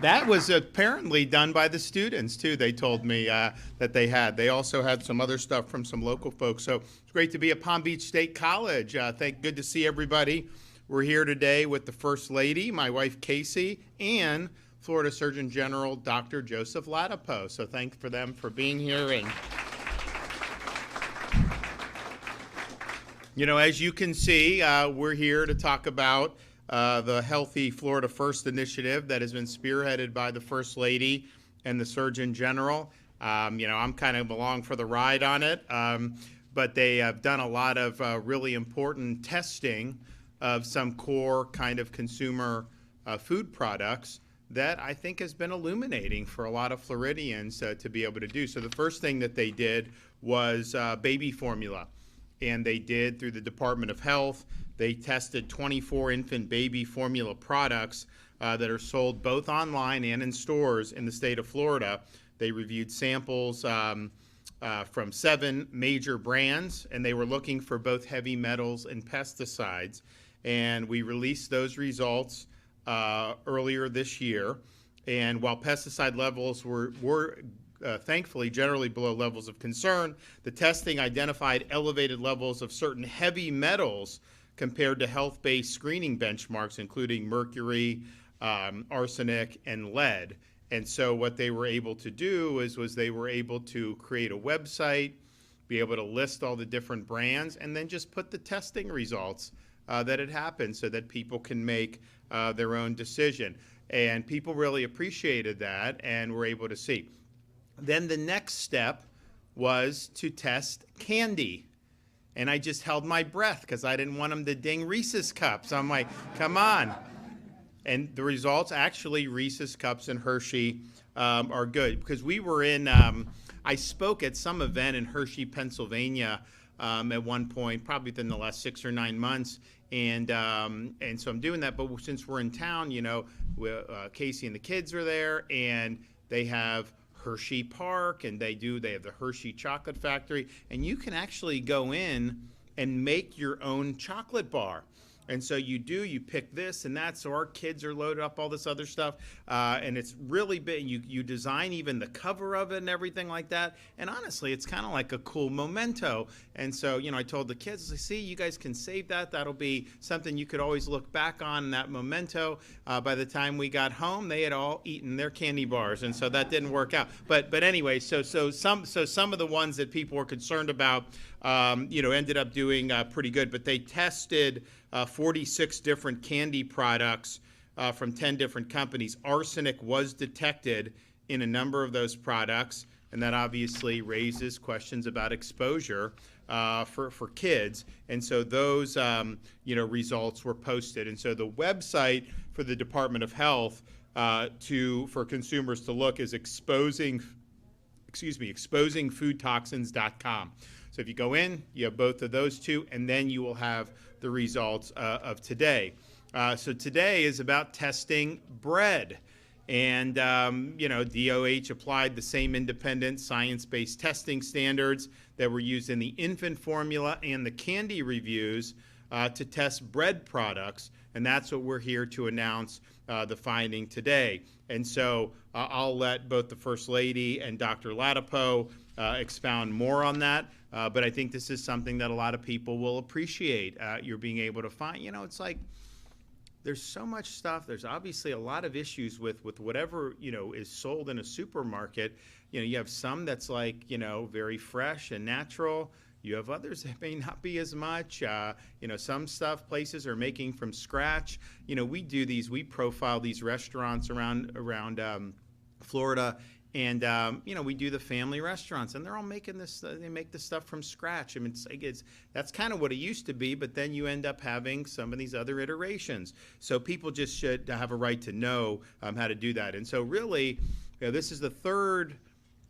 That was apparently done by the students too. They told me that they had. They also had some other stuff from some local folks. So it's great to be at Palm Beach State College. Good to see everybody. We're here today with the First Lady, my wife Casey, and Florida Surgeon General Dr. Joseph Ladapo. So thanks for them for being here. And you know, as you can see, we're here to talk about the Healthy Florida First initiative that has been spearheaded by the First Lady and the Surgeon General. You know, I'm kind of along for the ride on it, but they have done a lot of really important testing of some core kind of consumer food products that I think has been illuminating for a lot of Floridians to be able to do. So the first thing that they did was baby formula. And they did through the Department of Health. They tested 24 infant baby formula products that are sold both online and in stores in the state of Florida. They reviewed samples from 7 major brands, and they were looking for both heavy metals and pesticides. And we released those results earlier this year. And while pesticide levels were thankfully generally below levels of concern, the testing identified elevated levels of certain heavy metals compared to health-based screening benchmarks, including mercury, arsenic, and lead. And so what they were able to do was they were able to create a website, be able to list all the different brands, and then just put the testing results that had happened so that people can make their own decision. And people really appreciated that and were able to see. Then the next step was to test candy. And I just held my breath because I didn't want them to ding Reese's Cups. I'm like, come on. And the results, actually, Reese's Cups and Hershey are good. Because we were in, I spoke at some event in Hershey, Pennsylvania at one point, probably within the last 6 or 9 months. And so I'm doing that. But since we're in town, you know, Casey and the kids are there, and they have Hershey Park, and they have the Hershey Chocolate Factory, and you can actually go in and make your own chocolate bar. And so you pick this and that, so our kids are loaded up all this other stuff, and it's really big. You design even the cover of it and everything like that, and honestly, it's kind of like a cool memento. And so, you know, I told the kids, I see, you guys can save that. That'll be something you could always look back on, that memento. By the time we got home, they had all eaten their candy bars, and so that didn't work out. But anyway, so some of the ones that people were concerned about, you know, ended up doing pretty good. But they tested 46 different candy products from 10 different companies. Arsenic was detected in a number of those products, and that obviously raises questions about exposure for kids. And so those you know, results were posted. And so the website for the Department of Health for consumers to look is exposingfoodtoxins.com. So if you go in, you have both of those two, and then you will have the results of today. So today is about testing bread. And, you know, DOH applied the same independent science-based testing standards that were used in the infant formula and the candy reviews to test bread products. And that's what we're here to announce the finding today. And so I'll let both the First Lady and Dr. Ladapo expound more on that. But I think this is something that a lot of people will appreciate. You're being able to find, you know, it's like there's so much stuff. There's obviously a lot of issues with whatever, you know, is sold in a supermarket. You know, you have some that's like, you know, very fresh and natural. You have others that may not be as much. You know, some stuff places are making from scratch. You know, we profile these restaurants around Florida. And, you know, we do the family restaurants, and they're all making this, they make this stuff from scratch. I mean, that's kind of what it used to be, but then you end up having some of these other iterations. So people just should have a right to know how to do that. And so really, you know, this is the third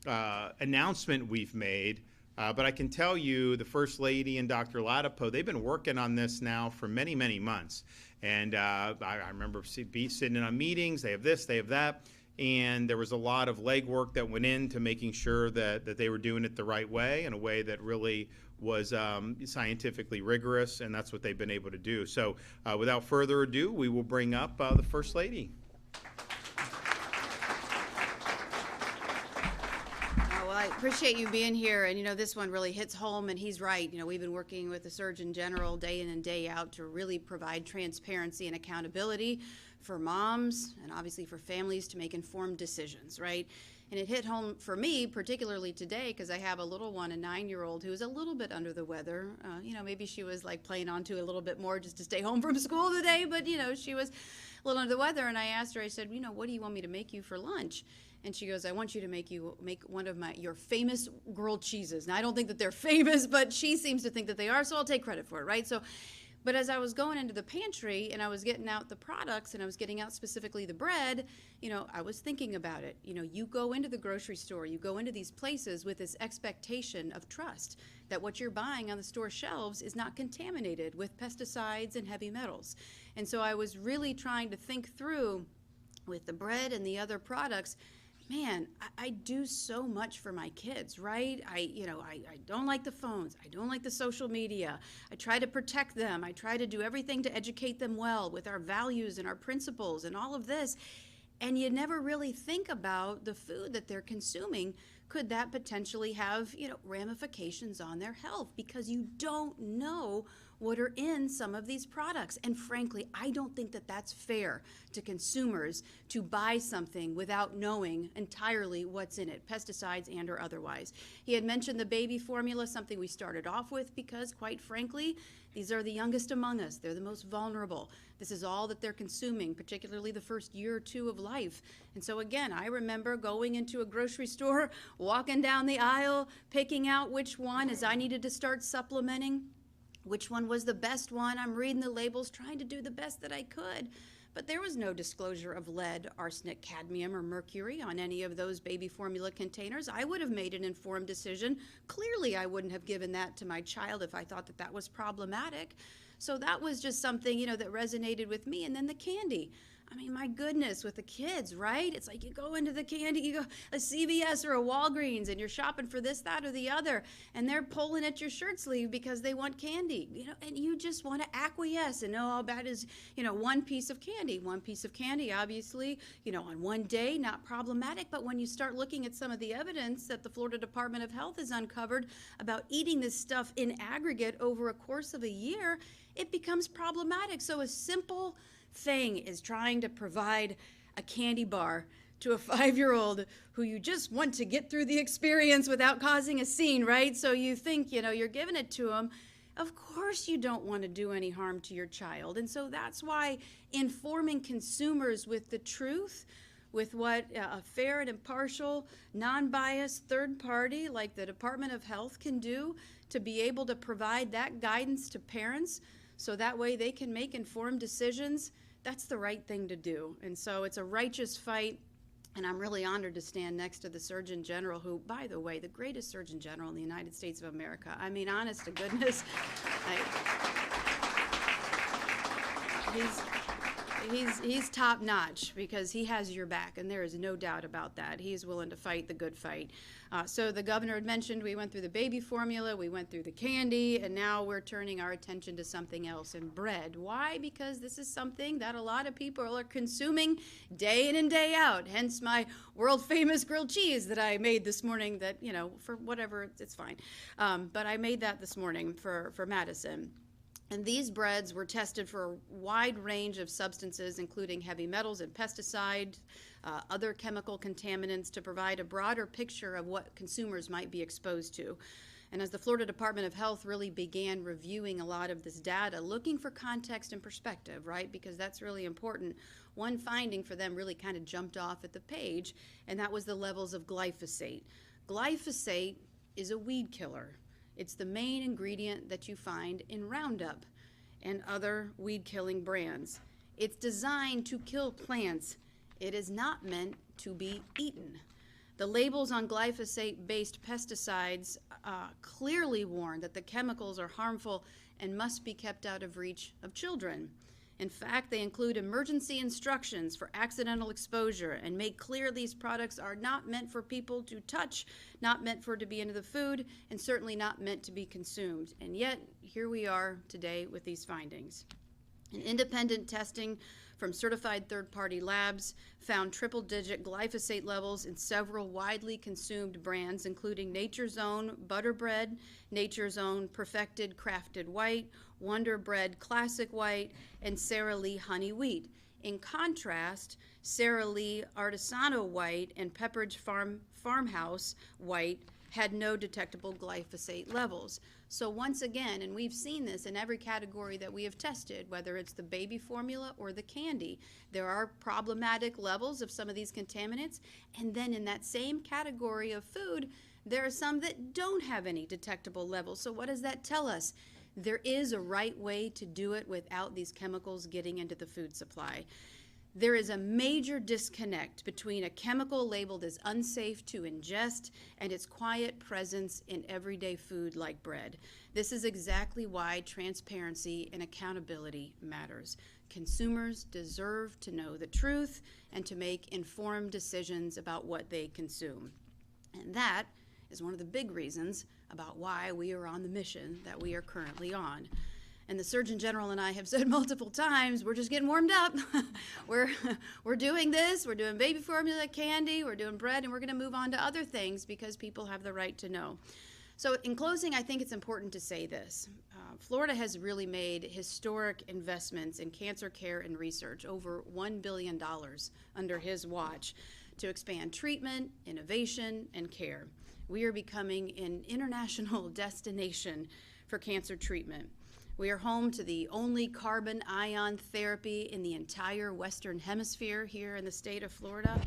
announcement we've made. But I can tell you the First Lady and Dr. Ladapo, they've been working on this now for many, many months. And I remember sitting in on meetings, they have this, they have that. And there was a lot of legwork that went into making sure that they were doing it the right way, in a way that really was scientifically rigorous, and that's what they've been able to do. So without further ado, we will bring up the First Lady. I appreciate you being here. And, this one really hits home, and he's right. We've been working with the Surgeon General day in and day out to really provide transparency and accountability for moms and obviously for families to make informed decisions, right? And it hit home for me, particularly today, because I have a little one, a 9-year-old, who's a little bit under the weather. Maybe she was like playing onto a little bit more just to stay home from school today, but, she was a little under the weather. And I asked her, I said, what do you want me to make you for lunch? And she goes, I want you to make one of your famous grilled cheeses. Now, I don't think that they're famous, but she seems to think that they are, so I'll take credit for it, right? But as I was going into the pantry and I was getting out the products and I was getting out specifically the bread, I was thinking about it. You go into the grocery store, you go into these places with this expectation of trust that what you're buying on the store shelves is not contaminated with pesticides and heavy metals. And so I was really trying to think through with the bread and the other products. Man, I do so much for my kids, right? I don't like the phones. I don't like the social media. I try to protect them. I try to do everything to educate them well with our values and our principles and all of this. And you never really think about the food that they're consuming. Could that potentially have, ramifications on their health? Because you don't know what are in some of these products. And frankly, I don't think that that's fair to consumers to buy something without knowing entirely what's in it, pesticides and or otherwise. He had mentioned the baby formula, something we started off with because, quite frankly, these are the youngest among us. They're the most vulnerable. This is all that they're consuming, particularly the first year or two of life. And so again, I remember going into a grocery store, walking down the aisle, picking out which one as I needed to start supplementing, which one was the best one. I'm reading the labels, trying to do the best that I could. But there was no disclosure of lead, arsenic, cadmium, or mercury on any of those baby formula containers. I would have made an informed decision. Clearly, I wouldn't have given that to my child if I thought that that was problematic. So that was just something, that resonated with me. And then the candy. I mean, my goodness, with the kids, right? It's like you go into the candy, you go a CVS or a Walgreens, and you're shopping for this, that, or the other, and they're pulling at your shirt sleeve because they want candy, and you just want to acquiesce and know how bad is, one piece of candy. One piece of candy, obviously, on one day, not problematic, but when you start looking at some of the evidence that the Florida Department of Health has uncovered about eating this stuff in aggregate over a course of a year, it becomes problematic. So a simple thing is trying to provide a candy bar to a 5-year-old who you just want to get through the experience without causing a scene, right? So you think, you're giving it to them. Of course you don't want to do any harm to your child. And so that's why informing consumers with the truth, with what a fair and impartial, non-biased third party like the Department of Health can do to be able to provide that guidance to parents so that way they can make informed decisions, that's the right thing to do. And so it's a righteous fight, and I'm really honored to stand next to the Surgeon General, who, by the way, the greatest Surgeon General in the United States of America. I mean, honest to goodness, he's top notch because he has your back, and there is no doubt about that. He's willing to fight the good fight. So the governor had mentioned we went through the baby formula, we went through the candy, and now we're turning our attention to something else, and bread. Why? Because this is something that a lot of people are consuming day in and day out, hence my world-famous grilled cheese that I made this morning that, for whatever, it's fine. But I made that this morning for Madison. And these breads were tested for a wide range of substances, including heavy metals and pesticides, other chemical contaminants, to provide a broader picture of what consumers might be exposed to. And as the Florida Department of Health really began reviewing a lot of this data, looking for context and perspective, right? Because that's really important. One finding for them really kind of jumped off at the page, and that was the levels of glyphosate. Glyphosate is a weed killer. It's the main ingredient that you find in Roundup and other weed-killing brands. It's designed to kill plants. It is not meant to be eaten. The labels on glyphosate-based pesticides clearly warn that the chemicals are harmful and must be kept out of reach of children. In fact, they include emergency instructions for accidental exposure and make clear these products are not meant for people to touch, not meant for it to be into the food, and certainly not meant to be consumed. And yet, here we are today with these findings. An independent testing from certified third-party labs found triple-digit glyphosate levels in several widely consumed brands, including Nature's Own Butter Bread, Nature's Own Perfected Crafted White, Wonder Bread Classic White, and Sara Lee Honey Wheat. In contrast, Sara Lee Artisano White and Pepperidge Farmhouse White had no detectable glyphosate levels. So once again, and we've seen this in every category that we have tested, whether it's the baby formula or the candy, there are problematic levels of some of these contaminants. And then in that same category of food, there are some that don't have any detectable levels. So what does that tell us? There is a right way to do it without these chemicals getting into the food supply. There is a major disconnect between a chemical labeled as unsafe to ingest and its quiet presence in everyday food like bread. This is exactly why transparency and accountability matters. Consumers deserve to know the truth and to make informed decisions about what they consume. And that is one of the big reasons about why we are on the mission that we are currently on. And the Surgeon General and I have said multiple times, we're just getting warmed up. we're doing this, we're doing baby formula, candy, we're doing bread, and we're gonna move on to other things because people have the right to know. So in closing, I think it's important to say this. Florida has really made historic investments in cancer care and research, over $1 billion under his watch, to expand treatment, innovation, and care. We are becoming an international destination for cancer treatment. We are home to the only carbon ion therapy in the entire Western Hemisphere here in the state of Florida.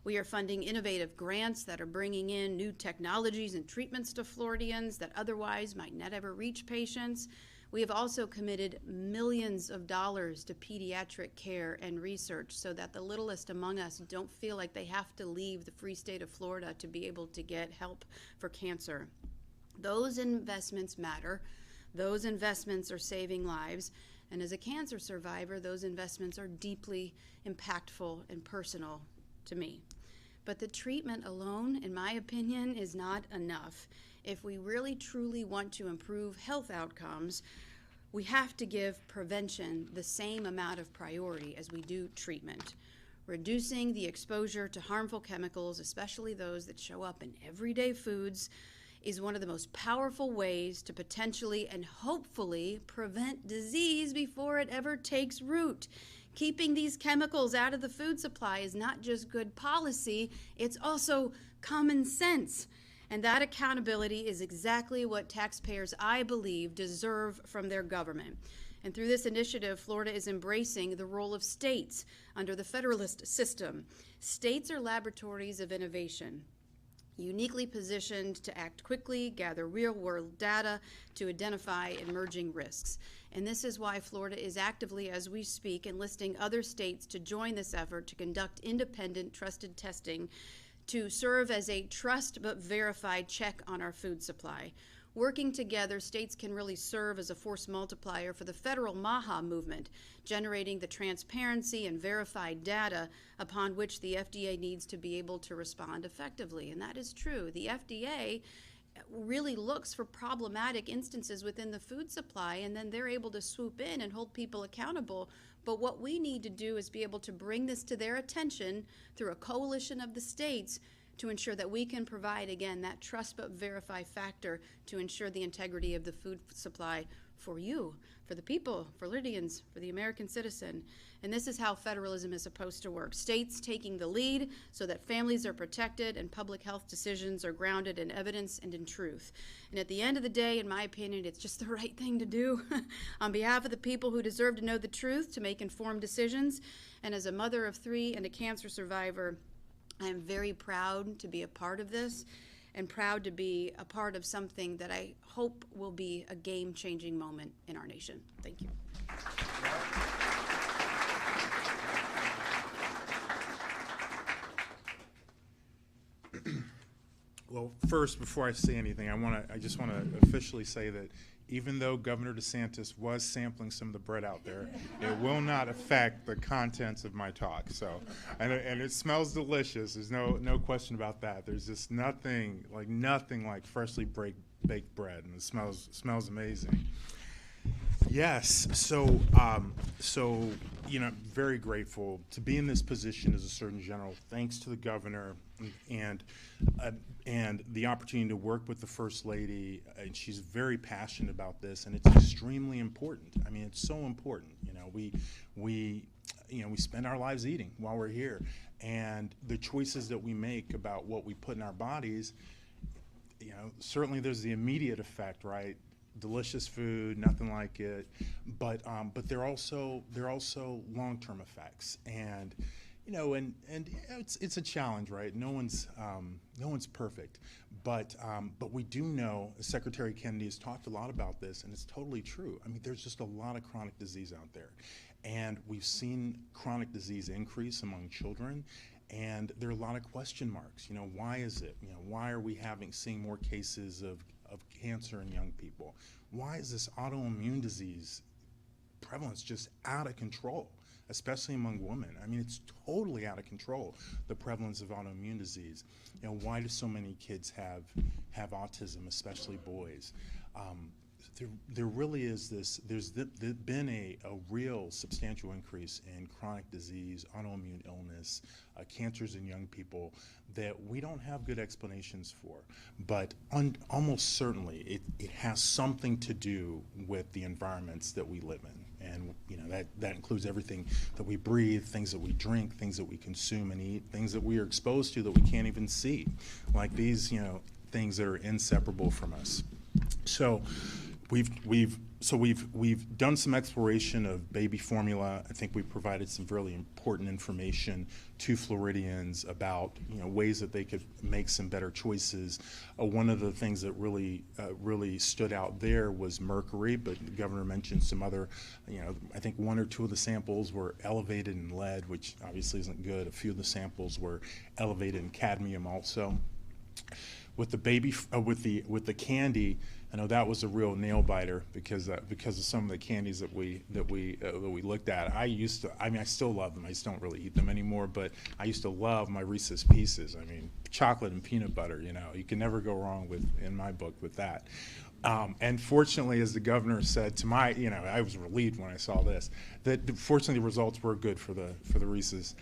We are funding innovative grants that are bringing in new technologies and treatments to Floridians that otherwise might not ever reach patients. We have also committed millions of dollars to pediatric care and research so that the littlest among us don't feel like they have to leave the free state of Florida to be able to get help for cancer. Those investments matter. Those investments are saving lives, and as a cancer survivor, those investments are deeply impactful and personal to me. But the treatment alone, in my opinion, is not enough. If we really truly want to improve health outcomes, we have to give prevention the same amount of priority as we do treatment. Reducing the exposure to harmful chemicals, especially those that show up in everyday foods, is one of the most powerful ways to potentially and hopefully prevent disease before it ever takes root. Keeping these chemicals out of the food supply is not just good policy, it's also common sense. And that accountability is exactly what taxpayers, I believe, deserve from their government. And through this initiative, Florida is embracing the role of states under the federalist system. States are laboratories of innovation, uniquely positioned to act quickly, gather real-world data to identify emerging risks. And this is why Florida is actively, as we speak, enlisting other states to join this effort to conduct independent, trusted testing to serve as a trust but verified check on our food supply. Working together, states can really serve as a force multiplier for the federal MAHA movement, generating the transparency and verified data upon which the FDA needs to be able to respond effectively. And that is true. The FDA really looks for problematic instances within the food supply, and then they're able to swoop in and hold people accountable. But what we need to do is be able to bring this to their attention through a coalition of the states to ensure that we can provide, again, that trust but verify factor to ensure the integrity of the food supply for you, for the people, for Floridians, for the American citizen. And this is how federalism is supposed to work. States taking the lead so that families are protected and public health decisions are grounded in evidence and in truth. And at the end of the day, in my opinion, it's just the right thing to do on behalf of the people who deserve to know the truth, to make informed decisions. And as a mother of 3 and a cancer survivor, I am very proud to be a part of this and proud to be a part of something that I hope will be a game-changing moment in our nation. Thank you. Well, first, before I say anything, I just want to officially say that even though Governor DeSantis was sampling some of the bread out there, it will not affect the contents of my talk. So, and it smells delicious. There's no question about that. There's just nothing like freshly baked bread, and it smells amazing. Yes. So, very grateful to be in this position as a Surgeon General, thanks to the governor and and the opportunity to work with the First Lady. And she's very passionate about this, and it's extremely important. I mean, it's so important. We spend our lives eating while we're here, and the choices that we make about what we put in our bodies. Certainly there's the immediate effect, right? Delicious food, nothing like it, but there are also long-term effects, and it's a challenge, right? No one's perfect, but we do know Secretary Kennedy has talked a lot about this, and it's totally true. I mean, there's just a lot of chronic disease out there, and we've seen chronic disease increase among children. And there are a lot of question marks. Why is it? Why are we seeing more cases of cancer in young people? Why is this autoimmune disease prevalence just out of control, especially among women? I mean, it's totally out of control, the prevalence of autoimmune disease. Why do so many kids have autism, especially boys? There really is this, there's been a real substantial increase in chronic disease, autoimmune illness, cancers in young people that we don't have good explanations for. But almost certainly it has something to do with the environments that we live in. And that includes everything that we breathe, things that we drink, things that we consume and eat, things that we are exposed to that we can't even see, like these things that are inseparable from us. So we've done some exploration of baby formula. I think we've provided some really important information to Floridians about ways that they could make some better choices. One of the things that really stood out there was mercury, but the governor mentioned some other. I think one or two of the samples were elevated in lead, which obviously isn't good. A few of the samples were elevated in cadmium also. With the candy, I know that was a real nail biter because of some of the candies that we looked at. I still love them. I just don't really eat them anymore. But I used to love my Reese's Pieces. I mean, chocolate and peanut butter. You can never go wrong in my book with that. And fortunately, as the governor said to my, I was relieved when I saw this, that fortunately the results were good for the Reese's,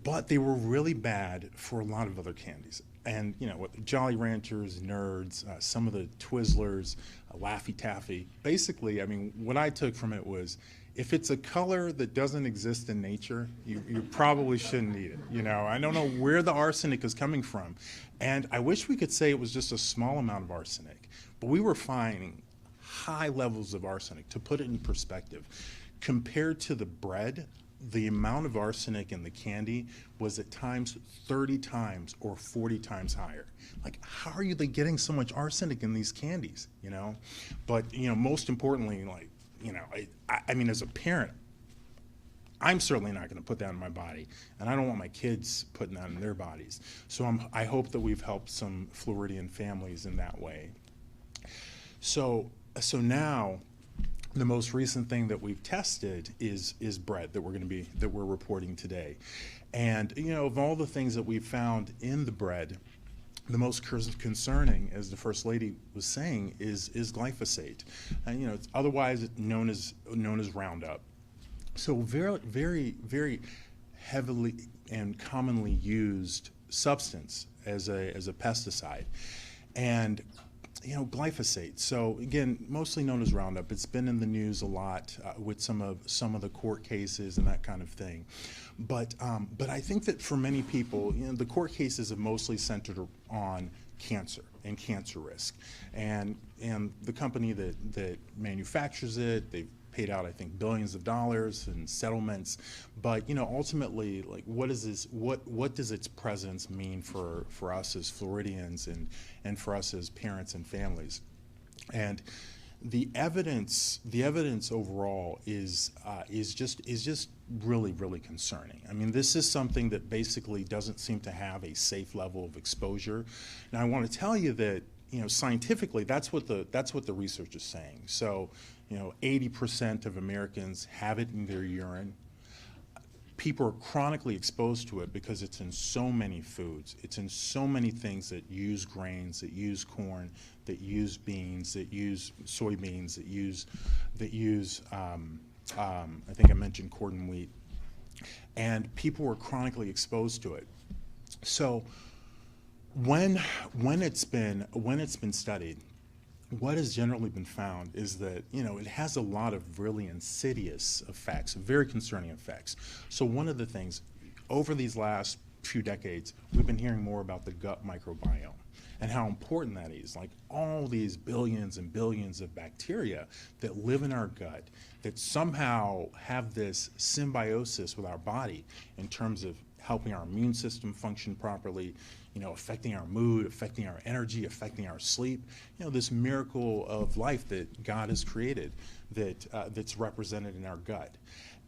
but they were really bad for a lot of other candies. And with Jolly Ranchers, Nerds, some of the Twizzlers, Laffy Taffy. Basically, I mean, what I took from it was, if it's a color that doesn't exist in nature, you probably shouldn't eat it. I don't know where the arsenic is coming from, and I wish we could say it was just a small amount of arsenic, but we were finding high levels of arsenic. To put it in perspective, compared to the bread, the amount of arsenic in the candy was at times 30 times or 40 times higher. Like, how are they getting so much arsenic in these candies? But most importantly, I mean, as a parent, I'm certainly not going to put that in my body, and I don't want my kids putting that in their bodies. So I hope that we've helped some Floridian families in that way. So now, the most recent thing that we've tested is bread that we're reporting today, and of all the things that we've found in the bread, the most concerning, as the First Lady was saying, is glyphosate, and it's otherwise known as Roundup. So very, very, very heavily and commonly used substance as a pesticide, and glyphosate. So again, mostly known as Roundup. It's been in the news a lot with some of the court cases and that kind of thing. But I think that for many people, the court cases have mostly centered on cancer and cancer risk, and the company that manufactures it, they've paid out, I think, billions of dollars in settlements. But ultimately, like, what does its presence mean for us as Floridians and for us as parents and families? And the evidence overall is just really, really concerning. I mean, this is something that basically doesn't seem to have a safe level of exposure. Now, I want to tell you that scientifically, that's what the research is saying. So 80% of Americans have it in their urine. people are chronically exposed to it because it's in so many foods. It's in so many things that use grains, that use corn, that use beans, that use soybeans, that use I think I mentioned corn and wheat. And people were chronically exposed to it. So when it's been studied, what has generally been found is that, it has a lot of really insidious effects, very concerning effects. So one of the things, over these last few decades, we've been hearing more about the gut microbiome and how important that is. Like all these billions and billions of bacteria that live in our gut that somehow have this symbiosis with our body in terms of helping our immune system function properly, affecting our mood, affecting our energy, affecting our sleep. This miracle of life that God has created that's represented in our gut.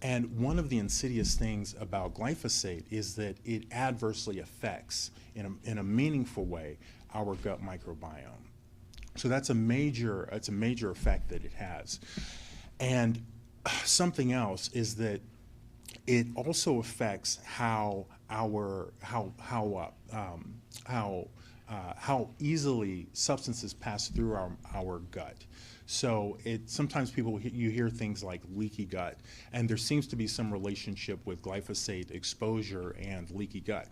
And one of the insidious things about glyphosate is that it adversely affects, in a meaningful way, our gut microbiome. So that's a major effect that it has. And something else is that it also affects how easily substances pass through our gut. So sometimes you hear things like leaky gut, and there seems to be some relationship with glyphosate exposure and leaky gut.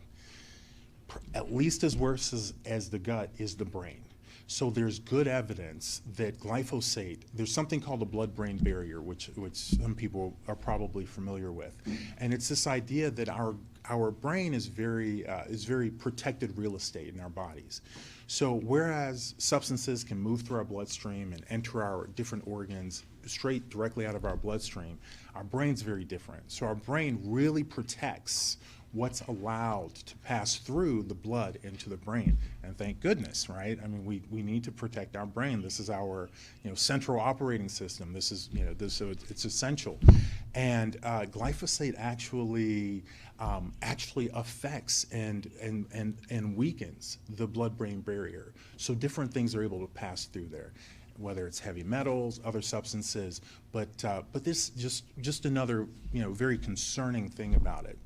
At least as worse as the gut is the brain. So there's good evidence that glyphosate, there's something called the blood-brain barrier, which some people are probably familiar with. And it's this idea that our brain is very protected real estate in our bodies. So whereas substances can move through our bloodstream and enter our different organs straight directly out of our bloodstream, our brain's very different. So our brain really protects what's allowed to pass through the blood into the brain. And thank goodness, right? I mean, we need to protect our brain. This is our central operating system. This is, so it's essential. And glyphosate actually affects and weakens the blood-brain barrier. So different things are able to pass through there, whether it's heavy metals, other substances, but this just another very concerning thing about it.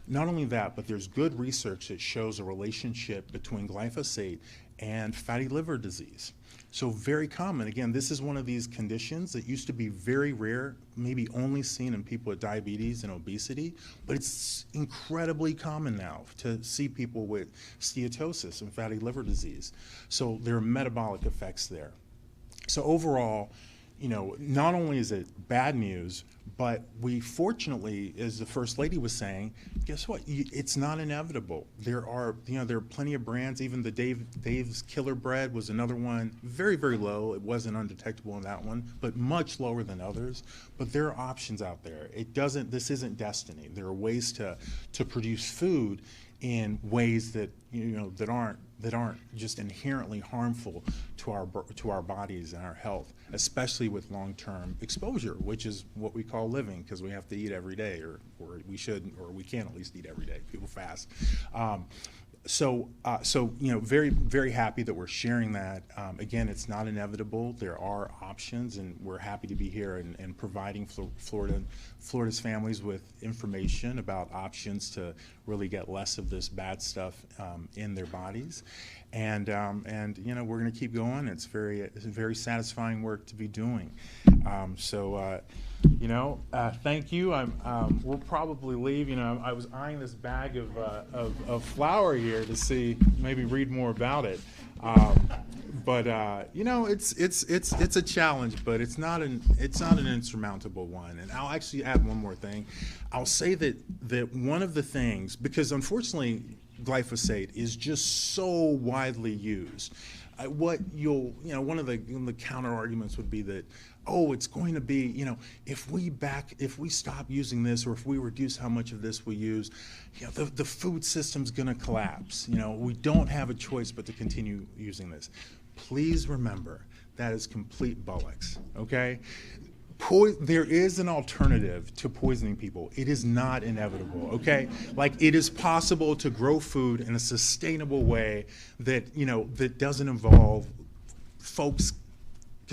Not only that, but there's good research that shows a relationship between glyphosate and fatty liver disease. So very common. Again, this is one of these conditions that used to be very rare, maybe only seen in people with diabetes and obesity, but it's incredibly common now to see people with steatosis and fatty liver disease. So there are metabolic effects there. So overall, not only is it bad news, but we fortunately, as the First Lady was saying, guess what? It's not inevitable. There are plenty of brands. Even the Dave's Killer Bread was another one, very, very low. It wasn't undetectable in that one, but much lower than others. But there are options out there. This isn't destiny. There are ways to produce food in ways that that aren't just inherently harmful to our bodies and our health, especially with long-term exposure, which is what we call living, because we have to eat every day, or we should, or we can at least eat every day. People fast. So very, very happy that we're sharing that. Again, it's not inevitable. There are options, and we're happy to be here and providing Florida's families with information about options to really get less of this bad stuff in their bodies. And we're going to keep going. It's very satisfying work to be doing. Thank you. We'll probably leave. I was eyeing this bag of flour here to see, maybe read more about it. It's a challenge, but it's not an insurmountable one. And I'll actually add one more thing. I'll say that one of the things, because unfortunately glyphosate is just so widely used. One of the counter arguments would be that, it's going to be, if we stop using this, or if we reduce how much of this we use, the food system's going to collapse. We don't have a choice but to continue using this. Please remember, that is complete bollocks, okay? There is an alternative to poisoning people. It is not inevitable, okay? Like, it is possible to grow food in a sustainable way that doesn't involve folks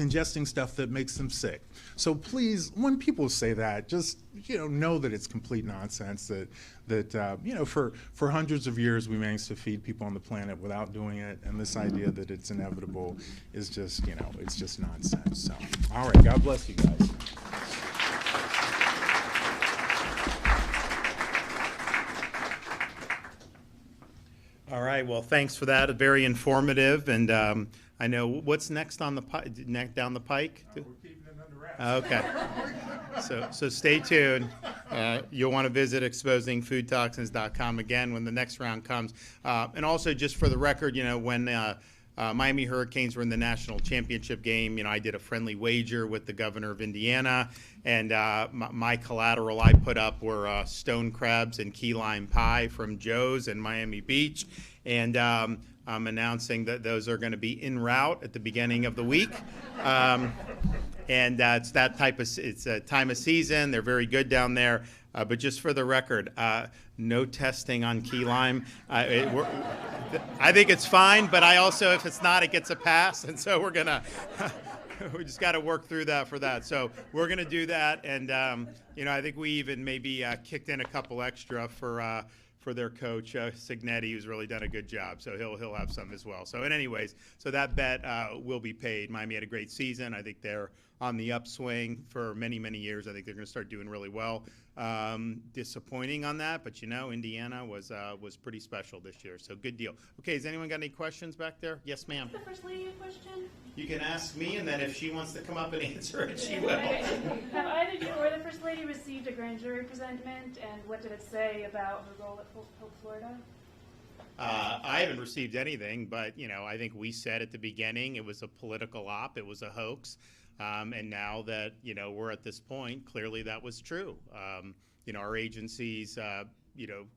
congesting stuff that makes them sick. So please, when people say that, just know that it's complete nonsense. That for hundreds of years we managed to feed people on the planet without doing it, and this idea that it's inevitable is just it's just nonsense. So, all right, God bless you guys. All right. Well, thanks for that. Very informative. And I know what's next on the down the pike. We're keeping it under wraps. Okay. So stay tuned. You'll want to visit exposingfoodtoxins.com again when the next round comes. And also, just for the record, when Miami Hurricanes were in the national championship game, I did a friendly wager with the governor of Indiana, and my collateral I put up were stone crabs and key lime pie from Joe's in Miami Beach, and I'm announcing that those are going to be en route at the beginning of the week. And it's that it's a time of season. They're very good down there. But just for the record, no testing on key lime. I think it's fine, but I also, if it's not, it gets a pass. And so we just got to work through that for that. So we're going to do that. And, I think we even maybe kicked in a couple extra for their coach, Signetti, who's really done a good job. So he'll have some as well. So anyways, so that bet will be paid. Miami had a great season. I think they're on the upswing for many, many years. I think they're going to start doing really well. Disappointing on that, but Indiana was pretty special this year. So good deal. Okay, has anyone got any questions back there? Yes, ma'am. The First Lady a question? You can ask me, and then if she wants to come up and answer it, she will. Have either you or the First Lady received a grand jury presentment, and what did it say about her role at Hope, Florida? I haven't received anything, but I think we said at the beginning it was a political op, it was a hoax. And now that, we're at this point, clearly that was true. Our agencies,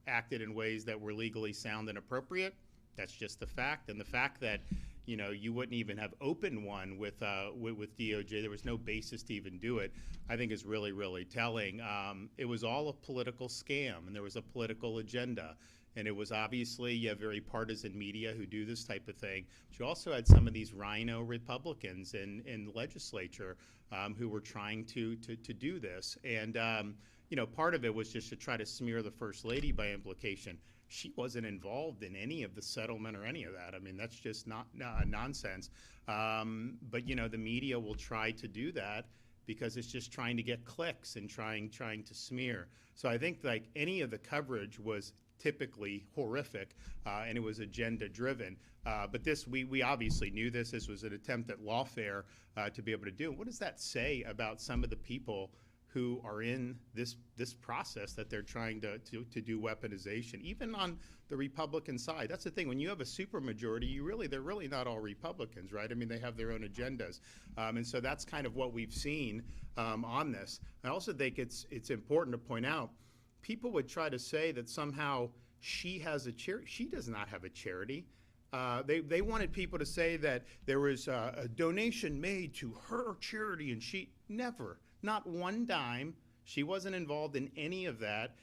acted in ways that were legally sound and appropriate. That's just the fact. And the fact that, you wouldn't even have opened one with DOJ, there was no basis to even do it, I think is really, really telling. It was all a political scam, and there was a political agenda. And it was obviously very partisan media who do this type of thing. But you also had some of these rhino Republicans in the legislature who were trying to do this. And, part of it was just to try to smear the First Lady by implication. She wasn't involved in any of the settlement or any of that. I mean, that's just not nonsense. But, the media will try to do that because it's just trying to get clicks and trying to smear. So I think like any of the coverage was typically horrific, and it was agenda driven. But this, we obviously knew this. This was an attempt at lawfare to be able to do. What does that say about some of the people who are in this process that they're trying to do weaponization, even on the Republican side? That's the thing. When you have a supermajority, they're really not all Republicans, right? I mean, they have their own agendas, and so that's kind of what we've seen on this. I also think it's important to point out. People would try to say that somehow she has a charity. She does not have a charity. They wanted people to say that there was a donation made to her charity, and she never, not one dime. She wasn't involved in any of that.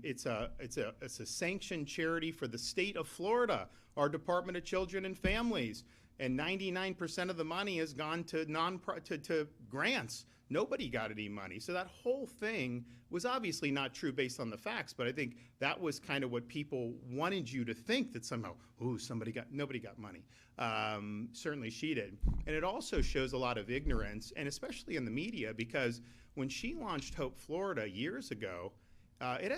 It's a sanctioned charity for the state of Florida, our Department of Children and Families, and 99% of the money has gone to grants. Nobody got any money. So that whole thing was obviously not true based on the facts, but I think that was kind of what people wanted you to think, that somehow, nobody got money. Certainly she did. And it also shows a lot of ignorance, and especially in the media, because when she launched Hope Florida years ago, it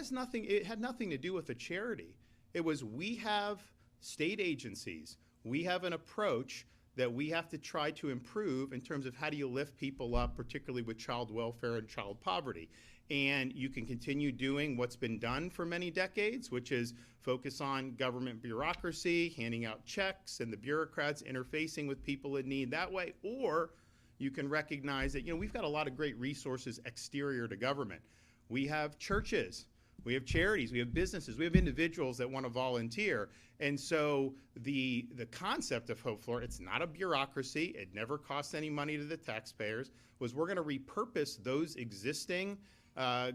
had nothing to do with a charity. It was, we have state agencies. We have an approach that we have to try to improve in terms of how do you lift people up, particularly with child welfare and child poverty. And you can continue doing what's been done for many decades, which is focus on government bureaucracy, handing out checks, and the bureaucrats interfacing with people in need that way. Or you can recognize that, we've got a lot of great resources exterior to government. We have churches. We have charities, we have businesses, we have individuals that want to volunteer. And so the concept of Hope Florida, it's not a bureaucracy, it never costs any money to the taxpayers, was we're going to repurpose those existing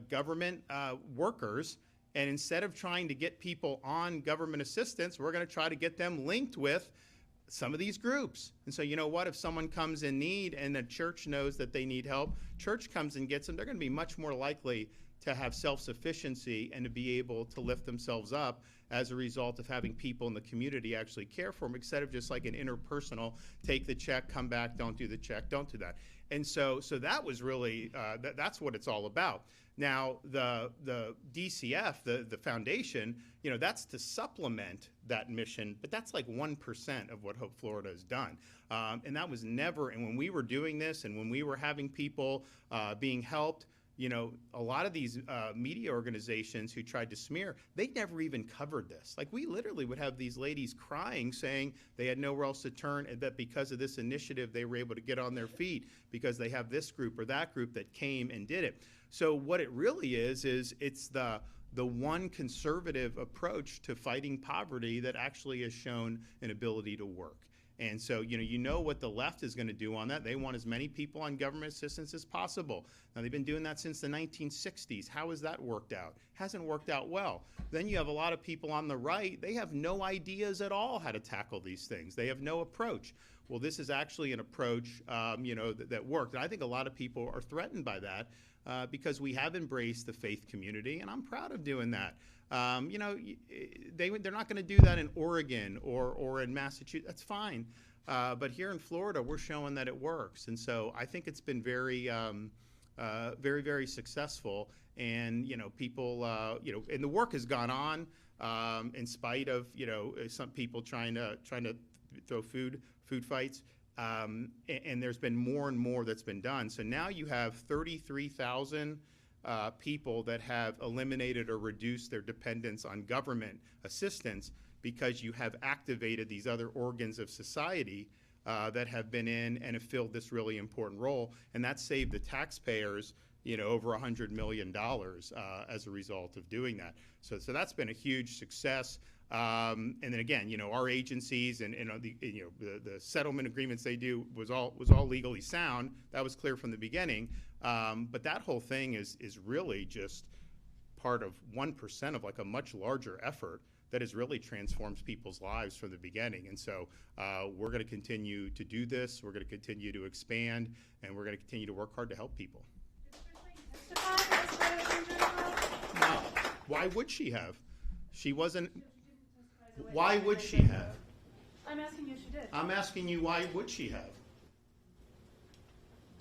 government workers, and instead of trying to get people on government assistance, we're going to try to get them linked with some of these groups. And so, you know what, if someone comes in need and the church knows that they need help, church comes and gets them, they're going to be much more likely to have self-sufficiency and to be able to lift themselves up as a result of having people in the community actually care for them, instead of just like an interpersonal, take the check, come back, don't do the check, don't do that. And so that was really, that's what it's all about. Now, the DCF, the foundation, you know, that's to supplement that mission, but that's like 1% of what Hope Florida has done. And that was never, and when we were doing this and when we were having people being helped, you know, a lot of these media organizations who tried to smear, they never even covered this. Like, we literally would have these ladies crying, saying they had nowhere else to turn, and that because of this initiative, they were able to get on their feet because they have this group or that group that came and did it. So what it really is it's the one conservative approach to fighting poverty that actually has shown an ability to work. And so, you know what the left is going to do on that. They want as many people on government assistance as possible. Now, they've been doing that since the 1960s. How has that worked out? Hasn't worked out well. Then you have a lot of people on the right. They have no ideas at all how to tackle these things. They have no approach. Well, this is actually an approach, that worked. And I think a lot of people are threatened by that because we have embraced the faith community, and I'm proud of doing that. They're not going to do that in Oregon or in Massachusetts. That's fine. But here in Florida, we're showing that it works. And so I think it's been very, very successful. And, people, and the work has gone on in spite of, some people trying to throw food fights. And there's been more and more that's been done. So now you have 33,000 people that have eliminated or reduced their dependence on government assistance because you have activated these other organs of society that have been in and have filled this really important role. And that saved the taxpayers, over $100 million as a result of doing that. So that's been a huge success. And then again, our agencies and the settlement agreements they do was all legally sound. That was clear from the beginning. But that whole thing is really just part of 1% of like a much larger effort that has really transformed people's lives from the beginning. And so we're going to continue to do this. We're going to continue to expand, and we're going to continue to work hard to help people. No. Why would she have? She wasn't. Why would she have? I'm asking you if she did. I'm asking you, why would she have?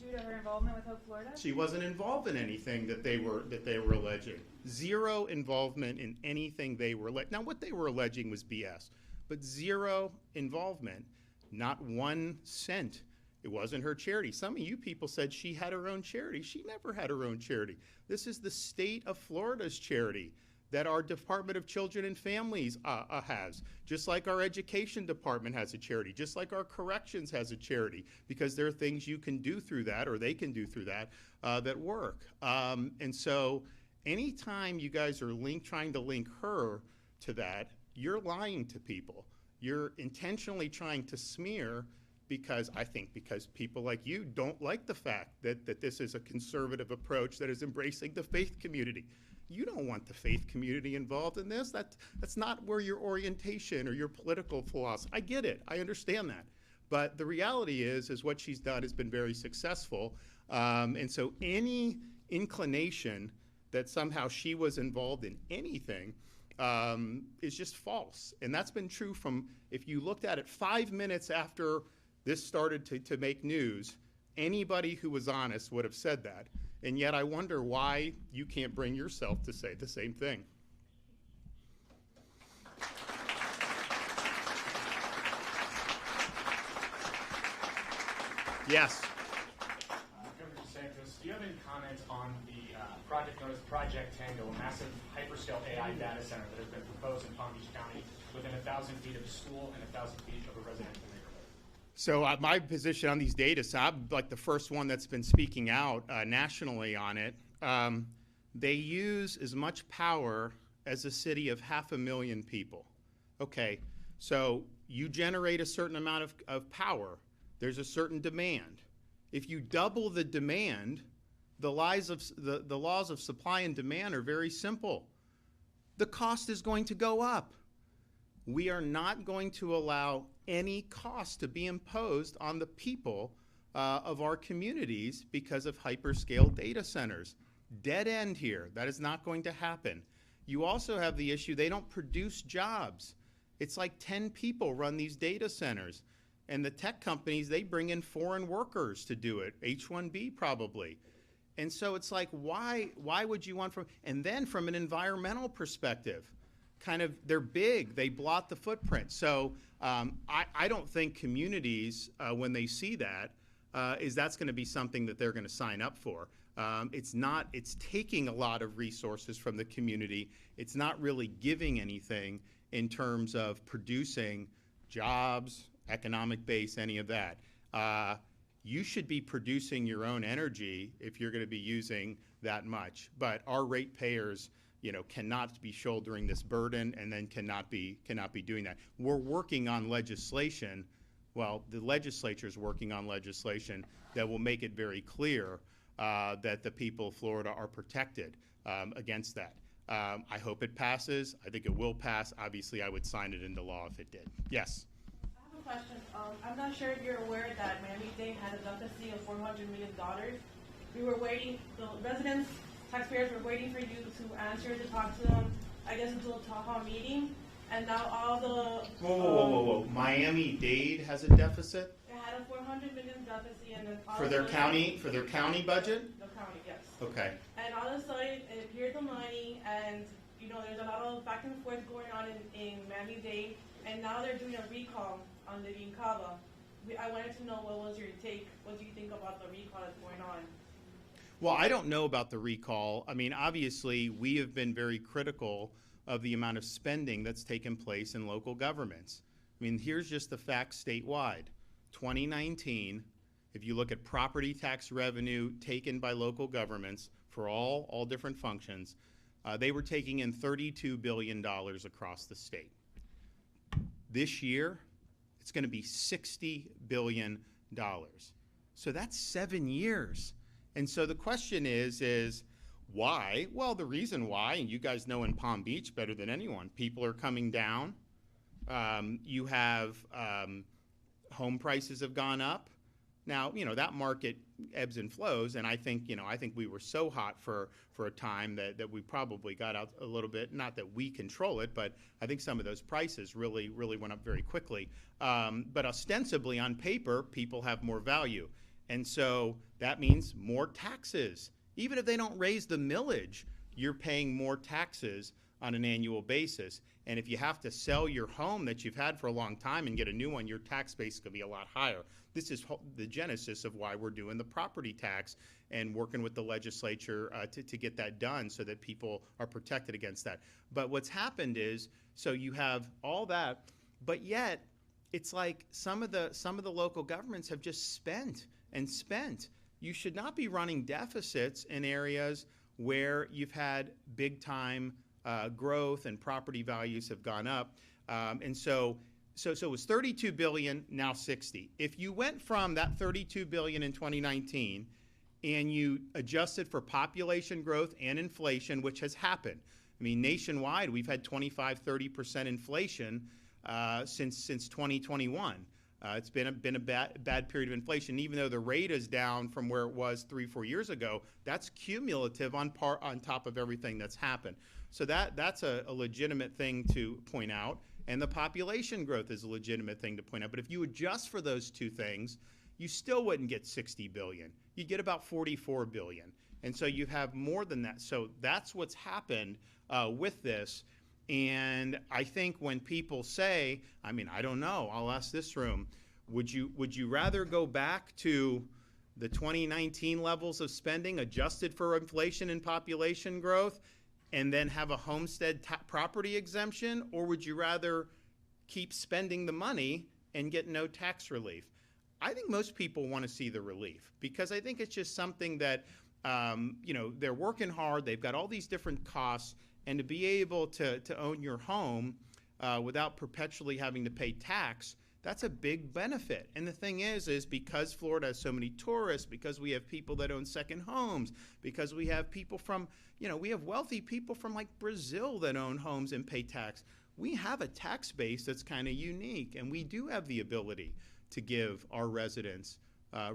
Due to her involvement with Hope Florida? She wasn't involved in anything that they were alleging. Zero involvement in anything they were alleging. Now, what they were alleging was BS, but zero involvement, not 1 cent. It wasn't her charity. Some of you people said she had her own charity. She never had her own charity. This is the state of Florida's charity that our Department of Children and Families has, just like our Education Department has a charity, just like our Corrections has a charity, because there are things you can do through that, or they can do through that, that work. And so anytime you guys are trying to link her to that, you're lying to people. You're intentionally trying to smear because people like you don't like the fact that this is a conservative approach that is embracing the faith community. You don't want the faith community involved in this. That's not where your orientation or your political philosophy. I get it. I understand that. But the reality is what she's done has been very successful. And so any inclination that somehow she was involved in anything is just false. And that's been true from, if you looked at it 5 minutes after this started to make news, anybody who was honest would have said that. And yet I wonder why you can't bring yourself to say the same thing. Yes. Governor DeSantis, do you have any comments on the project known as Project Tango, a massive hyperscale AI data center that has been proposed in Palm Beach County within 1,000 feet of a school and 1,000 feet of a residential neighborhood? So my position on these data, so I'm like the first one that's been speaking out nationally on it. They use as much power as a city of 500,000 people. Okay, so you generate a certain amount of power. There's a certain demand. If you double the demand, the laws of supply and demand are very simple. The cost is going to go up. We are not going to allow any cost to be imposed on the people of our communities because of hyperscale data centers. Dead end here. That is not going to happen. You also have the issue they don't produce jobs. It's like 10 people run these data centers. And the tech companies, they bring in foreign workers to do it, H-1B probably. And so it's like, why would you want from, and then from an environmental perspective, kind of, they're big, they blot the footprint. So I don't think communities, when they see that, that's going to be something that they're going to sign up for. It's taking a lot of resources from the community. It's not really giving anything in terms of producing jobs, economic base, any of that. You should be producing your own energy if you're going to be using that much. But our ratepayers, cannot be shouldering this burden and then cannot be doing that. We're working on legislation. Well, the legislature is working on legislation that will make it very clear that the people of Florida are protected against that. I hope it passes. I think it will pass. Obviously, I would sign it into law if it did. Yes? I have a question. I'm not sure if you're aware that Miami-Dade had a deficit of $400 million. We were waiting, the residents, taxpayers were waiting for you to answer, to talk to them, I guess until a town hall meeting. And now all the... Whoa. Miami-Dade has a deficit? They had a $400 million deficit and then all For their county budget? The county, yes. Okay. And all of a sudden, it appeared the money, and there's a lot of back and forth going on in Miami-Dade, and now they're doing a recall on the Vincava. I wanted to know what was your take. What do you think about the recall that's going on? Well, I don't know about the recall. I mean, obviously, we have been very critical of the amount of spending that's taken place in local governments. I mean, here's just the facts statewide. 2019, if you look at property tax revenue taken by local governments for all different functions, they were taking in $32 billion across the state. This year, it's going to be $60 billion. So that's 7 years. And so the question is why? Well, the reason why, and you guys know in Palm Beach better than anyone, people are coming down. You have home prices have gone up. Now, that market ebbs and flows, and I think we were so hot for a time that we probably got out a little bit. Not that we control it, but I think some of those prices really went up very quickly. But ostensibly, on paper, people have more value. And so that means more taxes. Even if they don't raise the millage, you're paying more taxes on an annual basis. And if you have to sell your home that you've had for a long time and get a new one, your tax base could be a lot higher. This is the genesis of why we're doing the property tax and working with the legislature to get that done so that people are protected against that. But what's happened is, so you have all that, but yet it's like some of the local governments have just spent and spent. You should not be running deficits in areas where you've had big time growth and property values have gone up. And so it was 32 billion, now 60. If you went from that 32 billion in 2019 and you adjusted for population growth and inflation, which has happened. I mean, nationwide, we've had 25-30% inflation since 2021. It's been a bad period of inflation. Even though the rate is down from where it was 3-4 years ago, that's cumulative on top of everything that's happened. So that's a legitimate thing to point out, and the population growth is a legitimate thing to point out. But if you adjust for those two things, you still wouldn't get 60 billion. You'd get about 44 billion. And so you have more than that. So that's what's happened with this. And I think when people say, I mean, I don't know, I'll ask this room, would you rather go back to the 2019 levels of spending adjusted for inflation and population growth and then have a homestead property exemption, or would you rather keep spending the money and get no tax relief? I think most people want to see the relief because I think it's just something that, they're working hard, they've got all these different costs, and to be able to own your home without perpetually having to pay tax, that's a big benefit. And the thing is because Florida has so many tourists, because we have people that own second homes, because we have people from, we have wealthy people from like Brazil that own homes and pay tax. we have a tax base that's kind of unique, and we do have the ability to give our residents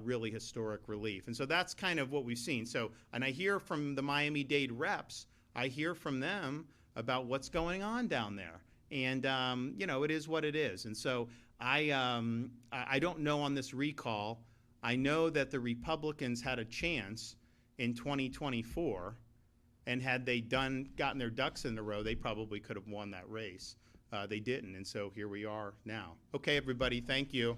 really historic relief. And so that's kind of what we've seen. So, and I hear from the Miami-Dade reps, I hear from them about what's going on down there. And, you know, it is what it is. And so I don't know on this recall. I know that the Republicans had a chance in 2024, and had they gotten their ducks in a row, they probably could have won that race. They didn't, and so here we are now. Okay, everybody, thank you.